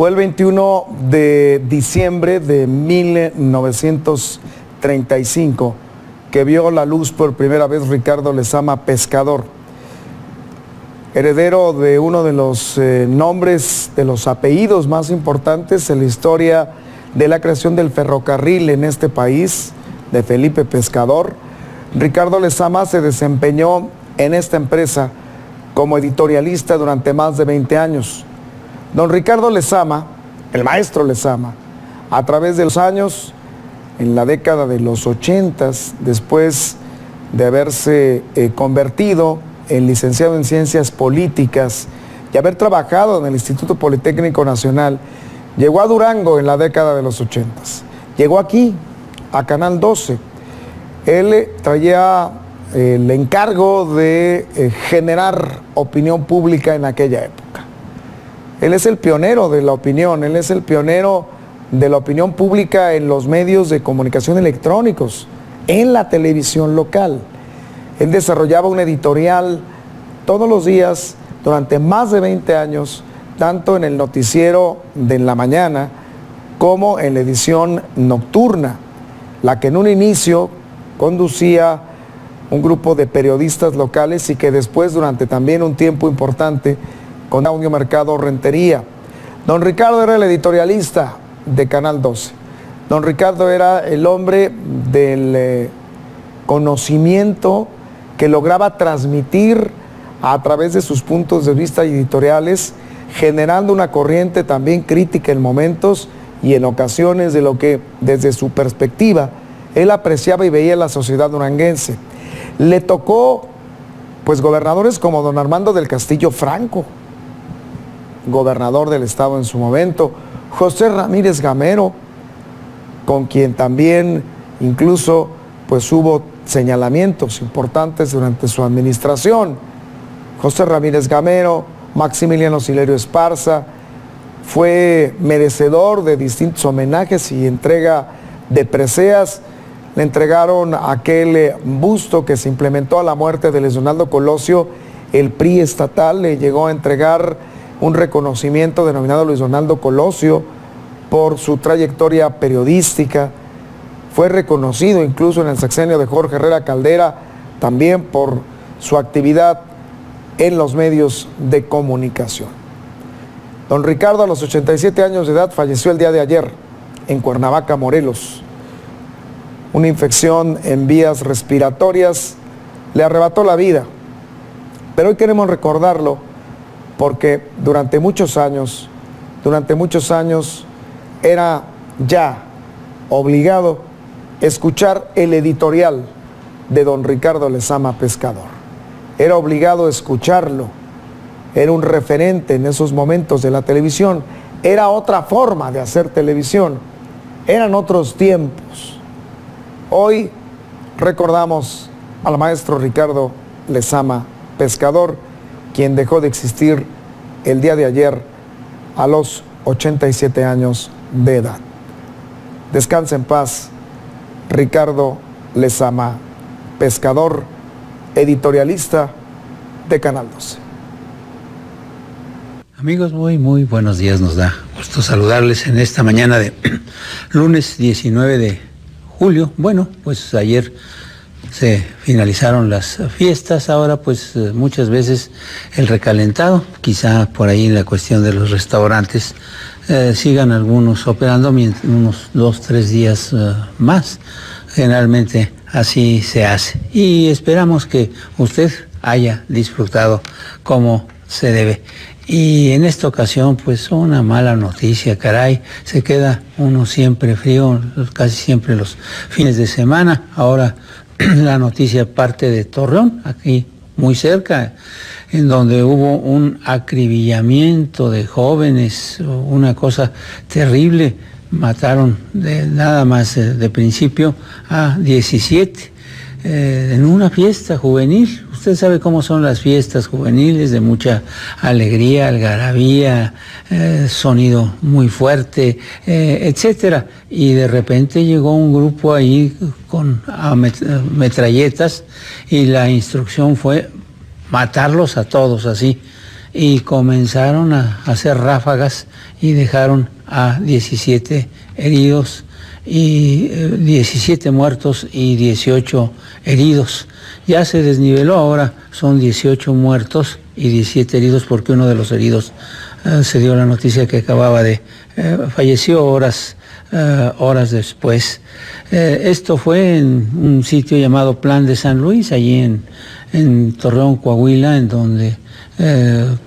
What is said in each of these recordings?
Fue el 21 de diciembre de 1935 que vio la luz por primera vez Ricardo Lezama Pescador, heredero de uno de los nombres, de los apellidos más importantes en la historia de la creación del ferrocarril en este país, de Felipe Pescador. Ricardo Lezama se desempeñó en esta empresa como editorialista durante más de 20 años. Don Ricardo Lezama, el maestro Lezama, a través de los años, en la década de los 80s, después de haberse convertido en licenciado en Ciencias Políticas y haber trabajado en el Instituto Politécnico Nacional, llegó a Durango en la década de los 80s. Llegó aquí, a Canal 12. Él traía el encargo de generar opinión pública en aquella época. Él es el pionero de la opinión, él es el pionero de la opinión pública en los medios de comunicación electrónicos, en la televisión local. Él desarrollaba un editorial todos los días durante más de 20 años, tanto en el noticiero de la mañana como en la edición nocturna, la que en un inicio conducía un grupo de periodistas locales y que después, durante también un tiempo importante, con Audio Mercado Rentería. Don Ricardo era el editorialista de Canal 12. Don Ricardo era el hombre del conocimiento que lograba transmitir a través de sus puntos de vista editoriales, generando una corriente también crítica en momentos y en ocasiones de lo que desde su perspectiva él apreciaba y veía en la sociedad duranguense. Le tocó pues gobernadores como don Armando del Castillo Franco, gobernador del estado en su momento, José Ramírez Gamero, con quien también incluso pues hubo señalamientos importantes durante su administración. José Ramírez Gamero, Maximiliano Silerio Esparza, fue merecedor de distintos homenajes y entrega de preseas. Le entregaron aquel busto que se implementó a la muerte de Luis Donaldo Colosio. El PRI estatal le llegó a entregar un reconocimiento denominado Luis Donaldo Colosio por su trayectoria periodística. Fue reconocido incluso en el sexenio de Jorge Herrera Caldera también por su actividad en los medios de comunicación. Don Ricardo, a los 87 años de edad, falleció el día de ayer en Cuernavaca, Morelos. Una infección en vías respiratorias le arrebató la vida. Pero hoy queremos recordarlo porque durante muchos años era ya obligado escuchar el editorial de don Ricardo Lezama Pescador. Era obligado escucharlo. Era un referente en esos momentos de la televisión. Era otra forma de hacer televisión. Eran otros tiempos. Hoy recordamos al maestro Ricardo Lezama Pescador, quien dejó de existir el día de ayer a los 87 años de edad. Descansa en paz, Ricardo Lezama Pescador, editorialista de Canal 12. Amigos, muy buenos días. Nos da gusto saludarles en esta mañana de lunes 19 de julio. Bueno, pues ayer se finalizaron las fiestas, ahora pues muchas veces el recalentado, quizá por ahí en la cuestión de los restaurantes sigan algunos operando unos 2-3 días más. Generalmente así se hace y esperamos que usted haya disfrutado como se debe. Y en esta ocasión, pues una mala noticia, caray, se queda uno siempre frío, casi siempre los fines de semana. Ahora la noticia parte de Torreón, aquí muy cerca, en donde hubo un acribillamiento de jóvenes, una cosa terrible. Mataron nada más de principio a 17 en una fiesta juvenil. Usted sabe cómo son las fiestas juveniles, de mucha alegría, algarabía, sonido muy fuerte, etcétera. Y de repente llegó un grupo ahí con metralletas y la instrucción fue matarlos a todos así. y comenzaron a hacer ráfagas y dejaron a 17 heridos y 17 muertos y 18 heridos. Ya se desniveló, ahora son 18 muertos y 17 heridos porque uno de los heridos se dio la noticia que acababa de falleció horas después. Esto fue en un sitio llamado Plan de San Luis, allí en Torreón, Coahuila, en donde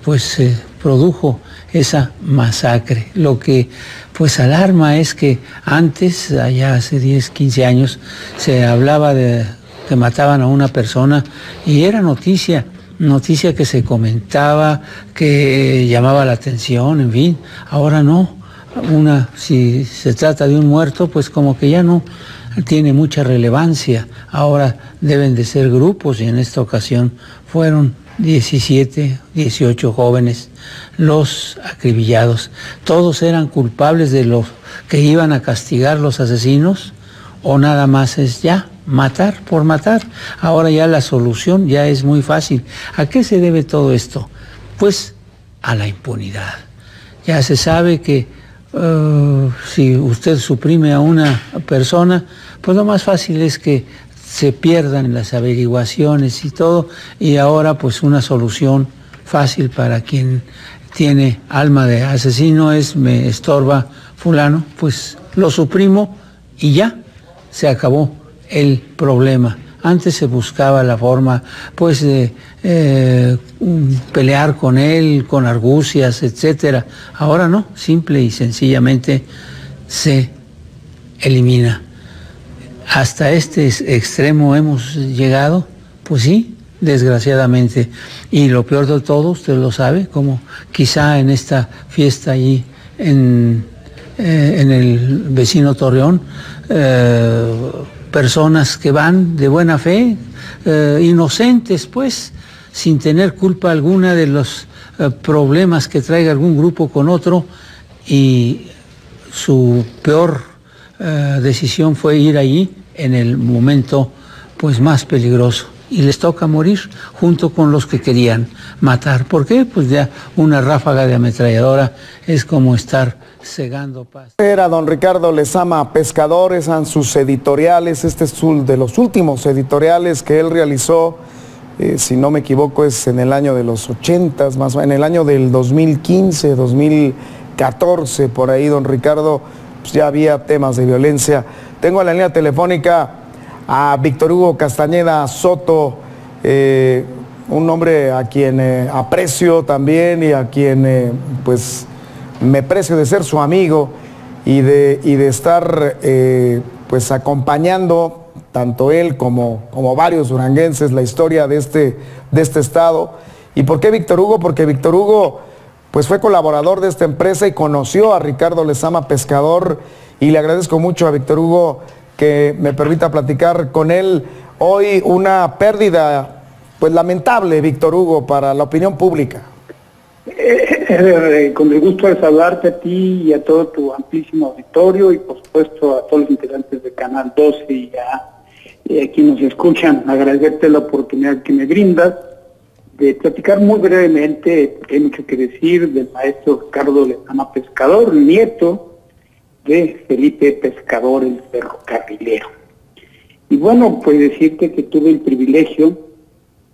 pues se produjo esa masacre. Lo que pues alarma es que antes, allá hace 10, 15 años, se hablaba de que mataban a una persona y era noticia que se comentaba, que llamaba la atención, en fin. Ahora no. Si se trata de un muerto, pues como que ya no tiene mucha relevancia. Ahora deben de ser grupos y en esta ocasión fueron 17, 18 jóvenes los acribillados. ¿Todos eran culpables de lo que iban a castigar los asesinos? ¿O nada más es ya matar por matar? Ahora ya la solución ya es muy fácil. ¿A qué se debe todo esto? Pues a la impunidad. Ya se sabe que si usted suprime a una persona, pues lo más fácil es que se pierdan las averiguaciones y todo, y ahora pues una solución fácil para quien tiene alma de asesino es: me estorba fulano, pues lo suprimo y ya se acabó el problema. Antes se buscaba la forma pues de pelear con él, con argucias, etcétera. Ahora no, simple y sencillamente se elimina. Hasta este extremo hemos llegado, pues sí, desgraciadamente. Y lo peor de todo, usted lo sabe, como quizá en esta fiesta allí en el vecino Torreón, personas que van de buena fe, inocentes pues, sin tener culpa alguna de los problemas que traiga algún grupo con otro, y su peor decisión fue ir allí en el momento pues más peligroso, y les toca morir junto con los que querían matar. ¿Por qué? Pues ya una ráfaga de ametralladora es como estar cegando paz. Era don Ricardo Lezama Pescador, eran sus editoriales. Este es de los últimos editoriales que él realizó, si no me equivoco es en el año de los 80s, más o menos en el año del 2015, 2014, por ahí don Ricardo, pues ya había temas de violencia. Tengo en la línea telefónica a Víctor Hugo Castañeda Soto, un hombre a quien aprecio también y a quien pues me precio de ser su amigo y de estar pues acompañando tanto él como varios duranguenses la historia de este estado. ¿Y por qué Víctor Hugo? Porque Víctor Hugo pues fue colaborador de esta empresa y conoció a Ricardo Lezama Pescador, y le agradezco mucho a Víctor Hugo que me permita platicar con él hoy. Una pérdida pues lamentable, Víctor Hugo, para la opinión pública. Con el gusto de saludarte a ti y a todo tu amplísimo auditorio, y por supuesto a todos los integrantes de Canal 12 y a quienes nos escuchan, agradecerte la oportunidad que me brindas de platicar muy brevemente, porque hay mucho que decir, del maestro Ricardo Lezama Pescador, nieto de Felipe Pescador, el ferrocarrilero. Y bueno, pues decirte que tuve el privilegio,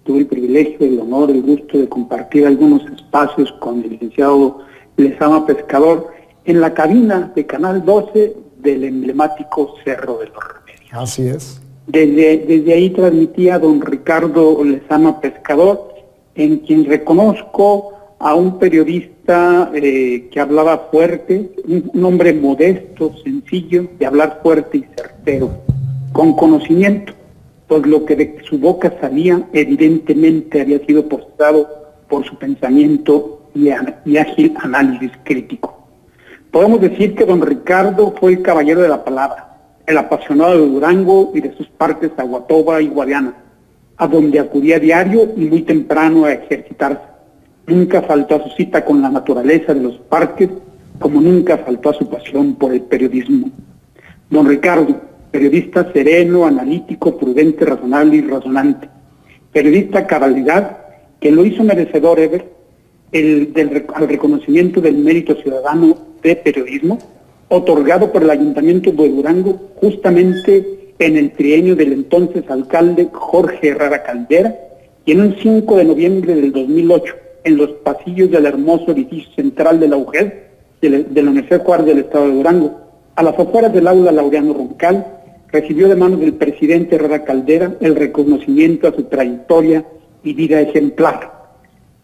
el honor, el gusto de compartir algunos espacios con el licenciado Lezama Pescador en la cabina de Canal 12 del emblemático Cerro de los Remedios. Así es. Desde ahí transmitía a don Ricardo Lezama Pescador, en quien reconozco a un periodista que hablaba fuerte, un hombre modesto, sencillo, de hablar fuerte y certero, con conocimiento, pues lo que de su boca salía evidentemente había sido postado por su pensamiento y ágil análisis crítico. Podemos decir que don Ricardo fue el caballero de la palabra, el apasionado de Durango y de sus partes Aguatoba y Guadiana, a donde acudía a diario y muy temprano a ejercitarse. Nunca faltó a su cita con la naturaleza de los parques, como nunca faltó a su pasión por el periodismo. Don Ricardo, periodista sereno, analítico, prudente, razonable y razonante. Periodista cabalidad, que lo hizo merecedor, al reconocimiento del mérito ciudadano de periodismo, otorgado por el Ayuntamiento de Durango justamente en el trienio del entonces alcalde Jorge Herrera Caldera, y en un 5 de noviembre del 2008, en los pasillos del hermoso edificio central de la UGED, de la Universidad Juárez del Estado de Durango, a las afueras del aula Laureano Roncal, recibió de manos del presidente Herrera Caldera el reconocimiento a su trayectoria y vida ejemplar.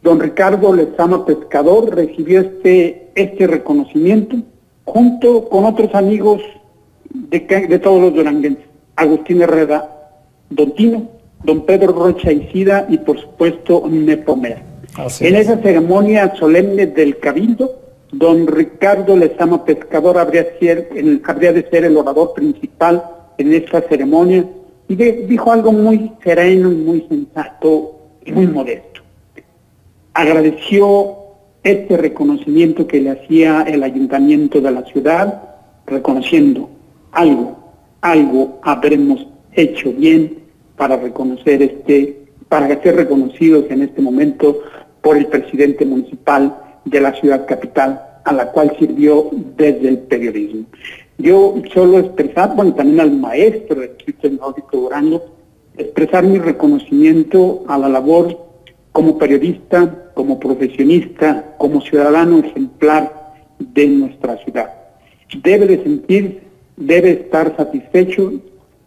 Don Ricardo Lezama Pescador recibió este reconocimiento junto con otros amigos de todos los duranguenses: Agustín Herrera, Don Tino, Don Pedro Rocha Isida y por supuesto Nepomea. En esa ceremonia solemne del Cabildo, don Ricardo Lezama Pescador habría de ser el orador principal en esta ceremonia, y dijo algo muy sereno y muy sensato y muy modesto. Agradeció este reconocimiento que le hacía el ayuntamiento de la ciudad, reconociendo algo habremos hecho bien para para ser reconocidos en este momento por el presidente municipal de la ciudad capital, a la cual sirvió desde el periodismo. Yo solo expresar, también al maestro del Tecnológico Durango, expresar mi reconocimiento a la labor como periodista, como profesionista, como ciudadano ejemplar de nuestra ciudad. Debe estar satisfecho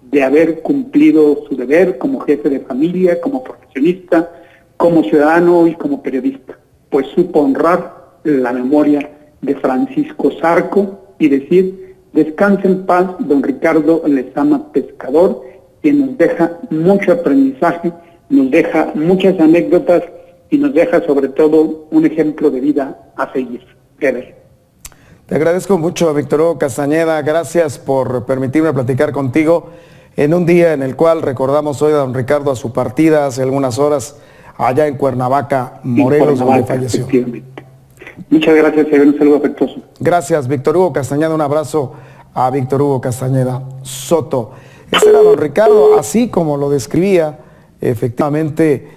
de haber cumplido su deber como jefe de familia, como profesionista, como ciudadano y como periodista, pues supo honrar la memoria de Francisco Zarco y decir: descanse en paz don Ricardo Lezama Pescador, quien nos deja mucho aprendizaje, nos deja muchas anécdotas y nos deja sobre todo un ejemplo de vida a seguir. Te agradezco mucho, Víctor Hugo Castañeda. Gracias por permitirme platicar contigo en un día en el cual recordamos hoy a don Ricardo a su partida hace algunas horas allá en Cuernavaca, Morelos, donde falleció. Muchas gracias, un saludo afectuoso. Gracias, Víctor Hugo Castañeda. Un abrazo a Víctor Hugo Castañeda Soto. Este era don Ricardo, así como lo describía efectivamente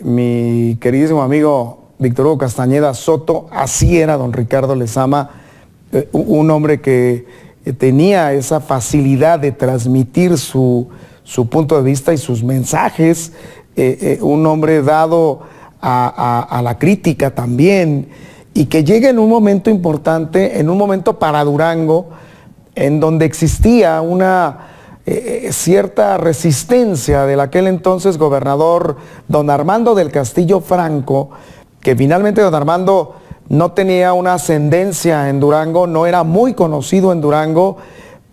mi queridísimo amigo Víctor Hugo Castañeda Soto. Así era don Ricardo Lezama, un hombre que tenía esa facilidad de transmitir su punto de vista y sus mensajes, un hombre dado a la crítica también, y que llega en un momento importante, en un momento para Durango, en donde existía una cierta resistencia del aquel entonces gobernador don Armando del Castillo Franco, que finalmente don Armando no tenía una ascendencia en Durango, no era muy conocido en Durango,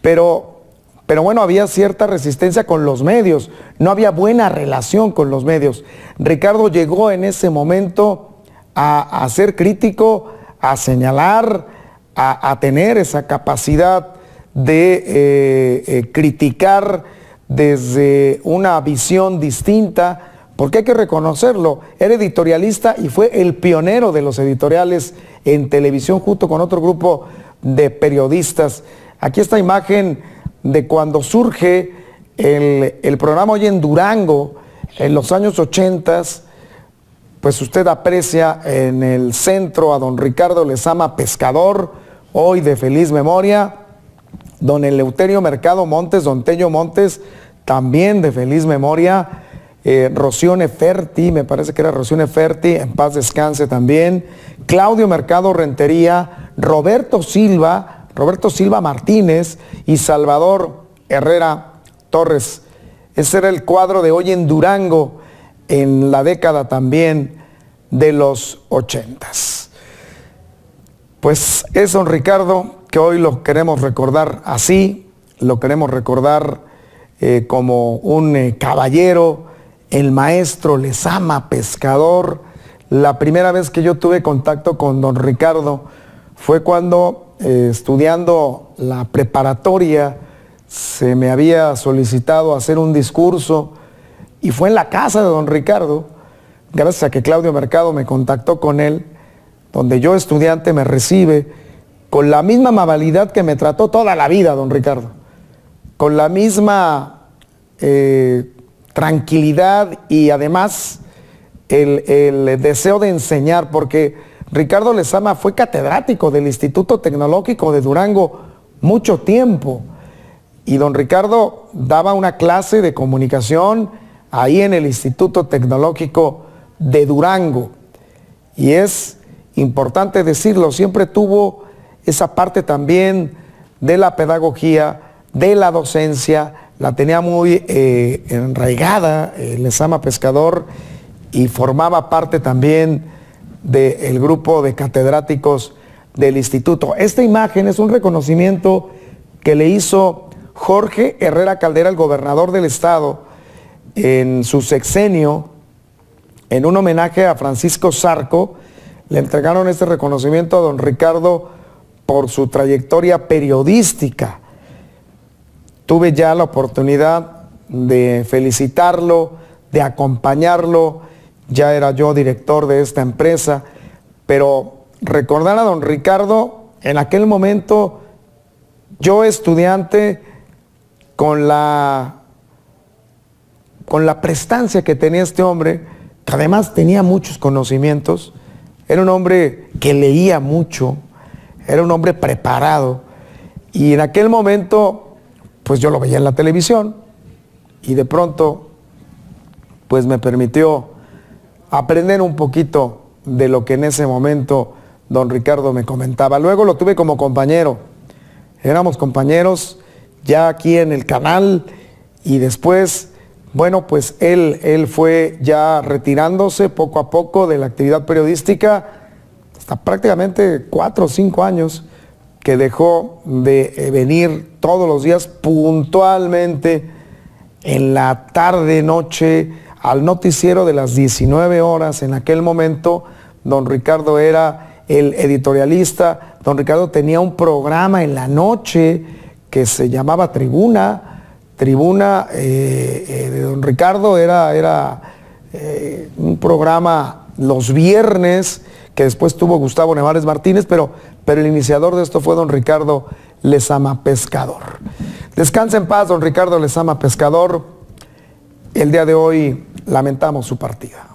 pero bueno, había cierta resistencia con los medios, no había buena relación con los medios. Ricardo llegó en ese momento a ser crítico, a señalar, a tener esa capacidad de criticar desde una visión distinta, porque hay que reconocerlo, era editorialista y fue el pionero de los editoriales en televisión junto con otro grupo de periodistas. Aquí esta imagen de cuando surge el programa Hoy en Durango, en los años 80, pues usted aprecia en el centro a don Ricardo Lezama Pescador, hoy de feliz memoria, don Eleuterio Mercado Montes, don Tello Montes, también de feliz memoria, Rocío Neferti, me parece que era Rocío Neferti, en paz descanse también, Claudio Mercado Rentería, Roberto Silva Martínez y Salvador Herrera Torres. Ese era el cuadro de Hoy en Durango en la década también de los 80s. Pues es don Ricardo que hoy lo queremos recordar así, lo queremos recordar como un caballero, el maestro Lezama Pescador. La primera vez que yo tuve contacto con don Ricardo fue cuando estudiando la preparatoria se me había solicitado hacer un discurso y fue en la casa de don Ricardo, gracias a que Claudio Mercado me contactó con él, donde yo, estudiante, me recibe con la misma amabilidad que me trató toda la vida don Ricardo, con la misma tranquilidad y además el deseo de enseñar, porque Ricardo Lezama fue catedrático del Instituto Tecnológico de Durango mucho tiempo, y don Ricardo daba una clase de comunicación ahí en el Instituto Tecnológico de Durango, y es importante decirlo, siempre tuvo esa parte también de la pedagogía, de la docencia, la tenía muy enraigada Lezama Pescador, y formaba parte también del grupo de catedráticos del instituto. Esta imagen es un reconocimiento que le hizo Jorge Herrera Caldera, el gobernador del estado, en su sexenio, en un homenaje a Francisco Zarco. Le entregaron este reconocimiento a don Ricardo por su trayectoria periodística. Tuve ya la oportunidad de felicitarlo, de acompañarlo. Ya era yo director de esta empresa, pero recordar a don Ricardo, en aquel momento, yo estudiante, con la prestancia que tenía este hombre, que además tenía muchos conocimientos, era un hombre que leía mucho, era un hombre preparado, y en aquel momento, pues yo lo veía en la televisión, y de pronto, pues me permitió aprender un poquito de lo que en ese momento don Ricardo me comentaba. Luego lo tuve como compañero, éramos compañeros ya aquí en el canal, y después, bueno, pues él fue ya retirándose poco a poco de la actividad periodística, hasta prácticamente 4 o 5 años que dejó de venir todos los días puntualmente en la tarde, noche, al noticiero de las 19 horas. En aquel momento, don Ricardo era el editorialista. Don Ricardo tenía un programa en la noche que se llamaba Tribuna. Tribuna de don Ricardo era un programa los viernes, que después tuvo Gustavo Nevares Martínez, pero el iniciador de esto fue don Ricardo Lezama Pescador. Descansa en paz, don Ricardo Lezama Pescador. El día de hoy lamentamos su partida.